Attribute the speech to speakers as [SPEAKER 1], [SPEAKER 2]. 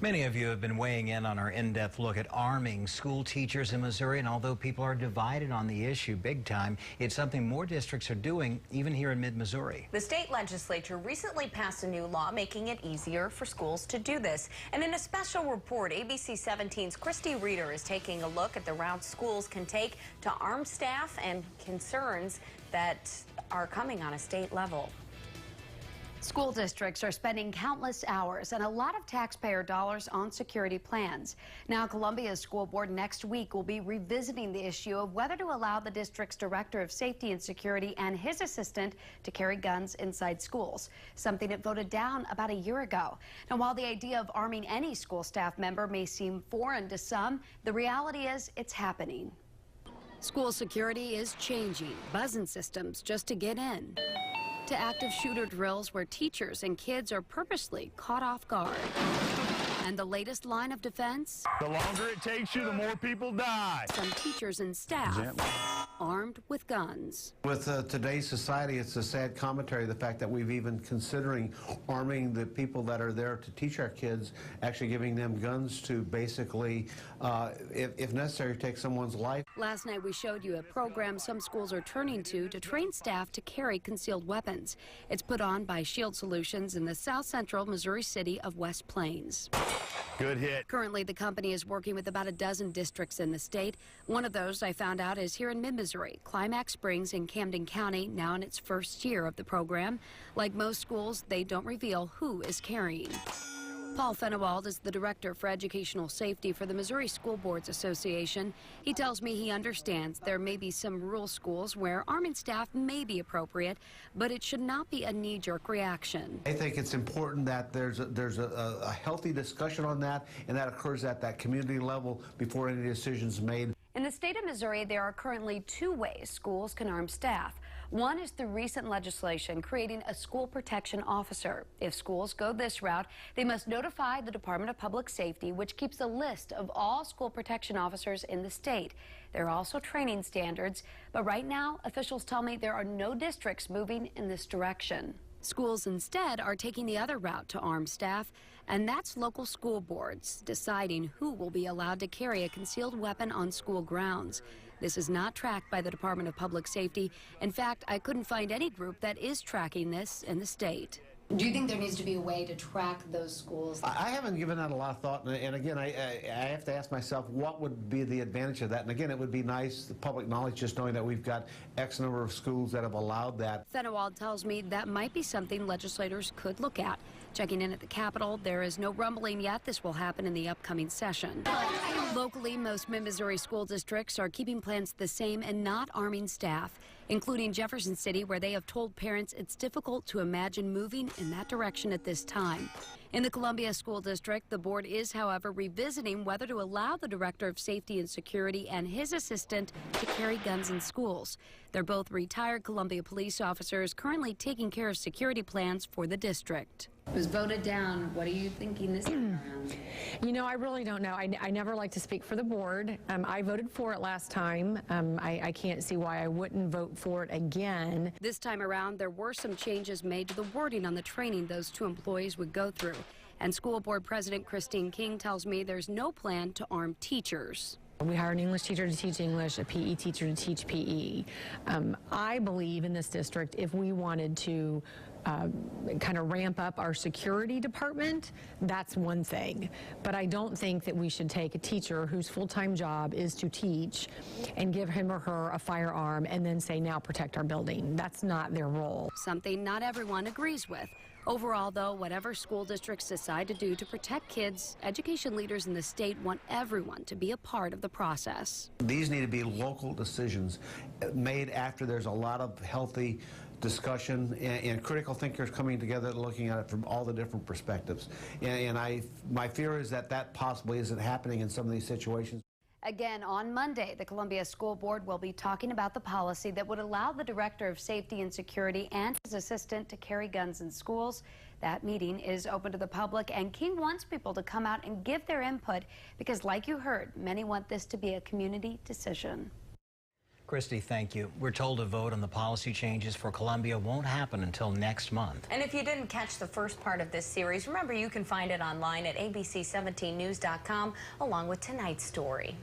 [SPEAKER 1] Many of you have been weighing in on our in-depth look at arming school teachers in Missouri, and although people are divided on the issue big time, it's something more districts are doing, even here in mid-Missouri.
[SPEAKER 2] The state legislature recently passed a new law making it easier for schools to do this. And in a special report, ABC 17's Kristie Reeter is taking a look at the route schools can take to arm staff and concerns that are coming on a state level.
[SPEAKER 3] School districts are spending countless hours and a lot of taxpayer dollars on security plans. Now, Columbia's school board next week will be revisiting the issue of whether to allow the district's director of safety and security and his assistant to carry guns inside schools, something it voted down about a year ago. Now, while the idea of arming any school staff member may seem foreign to some, the reality is it's happening. School security is changing, buzzing systems just to get in, to active shooter drills where teachers and kids are purposely caught off guard. And the latest line of defense?
[SPEAKER 4] The longer it takes you, the more people die.
[SPEAKER 3] Some teachers and staff armed with guns.
[SPEAKER 5] With today's society, it's a sad commentary, the fact that we've even considering arming the people that are there to teach our kids, actually giving them guns to basically, if necessary, take someone's life.
[SPEAKER 3] Last night we showed you a program some schools are turning to train staff to carry concealed weapons. It's put on by Shield Solutions in the south central Missouri city of West Plains.
[SPEAKER 4] Good hit.
[SPEAKER 3] Currently, the company is working with about a dozen districts in the state. One of those I found out is here in mid-Missouri, Climax Springs in Camden County, now in its first year of the program. Like most schools, they don't reveal who is carrying. Paul Fenewald is the director for educational safety for the Missouri School Boards Association. He tells me he understands there may be some rural schools where arming staff may be appropriate, but it should not be a knee-jerk reaction.
[SPEAKER 5] I think it's important that there's a healthy discussion on that, and that occurs at that community level before any decisions made.
[SPEAKER 3] In the state of Missouri, there are currently two ways schools can arm staff. One is through recent legislation creating a school protection officer. If schools go this route, they must notify the Department of Public Safety, which keeps a list of all school protection officers in the state. There are also training standards, but right now, officials tell me there are no districts moving in this direction. Schools instead are taking the other route to arm staff, and that's local school boards deciding who will be allowed to carry a concealed weapon on school grounds. This is not tracked by the Department of Public Safety. In fact, I couldn't find any group that is tracking this in the state. Do you think there needs to be a way to track those schools?
[SPEAKER 5] I haven't given that a lot of thought, and again, I have to ask myself what would be the advantage of that. And again, it would be nice, the public knowledge, just knowing that we've got X number of schools that have allowed that.
[SPEAKER 3] Fenewald tells me that might be something legislators could look at. Checking in at the Capitol, there is no rumbling yet this will happen in the upcoming session. Locally, most mid-Missouri school districts are keeping plans the same and not arming staff, including Jefferson City, where they have told parents it's difficult to imagine moving in that direction at this time. In the Columbia School District, the board is, however, revisiting whether to allow the director of safety and security and his assistant to carry guns in schools. They're both retired Columbia police officers currently taking care of security plans for the district. It was voted down. What are you thinking this time around?
[SPEAKER 6] You know, I really don't know. I never like to speak for the board. I voted for it last time. I can't see why I wouldn't vote for it again.
[SPEAKER 3] This time around, there were some changes made to the wording on the training those two employees would go through. And school board president Christine King tells me there's no plan to arm teachers.
[SPEAKER 6] We hire an English teacher to teach English, a PE teacher to teach PE. I believe in this district, if we wanted to kind of ramp up our security department, that's one thing. But I don't think that we should take a teacher whose full-time job is to teach and give him or her a firearm and then say, now protect our building. That's not their role.
[SPEAKER 3] Something not everyone agrees with. Overall, though, whatever school districts decide to do to protect kids, education leaders in the state want everyone to be a part of the process.
[SPEAKER 5] These need to be local decisions made after there's a lot of healthy discussion and critical thinkers coming together looking at it from all the different perspectives. And my fear is that that possibly isn't happening in some of these situations.
[SPEAKER 3] Again, on Monday, the Columbia School Board will be talking about the policy that would allow the Director of Safety and Security and his assistant to carry guns in schools. That meeting is open to the public, and King wants people to come out and give their input because, like you heard, many want this to be a community decision.
[SPEAKER 1] Kristie, thank you. We're told a vote on the policy changes for Columbia won't happen until next month.
[SPEAKER 2] And if you didn't catch the first part of this series, remember you can find it online at abc17news.com along with tonight's story.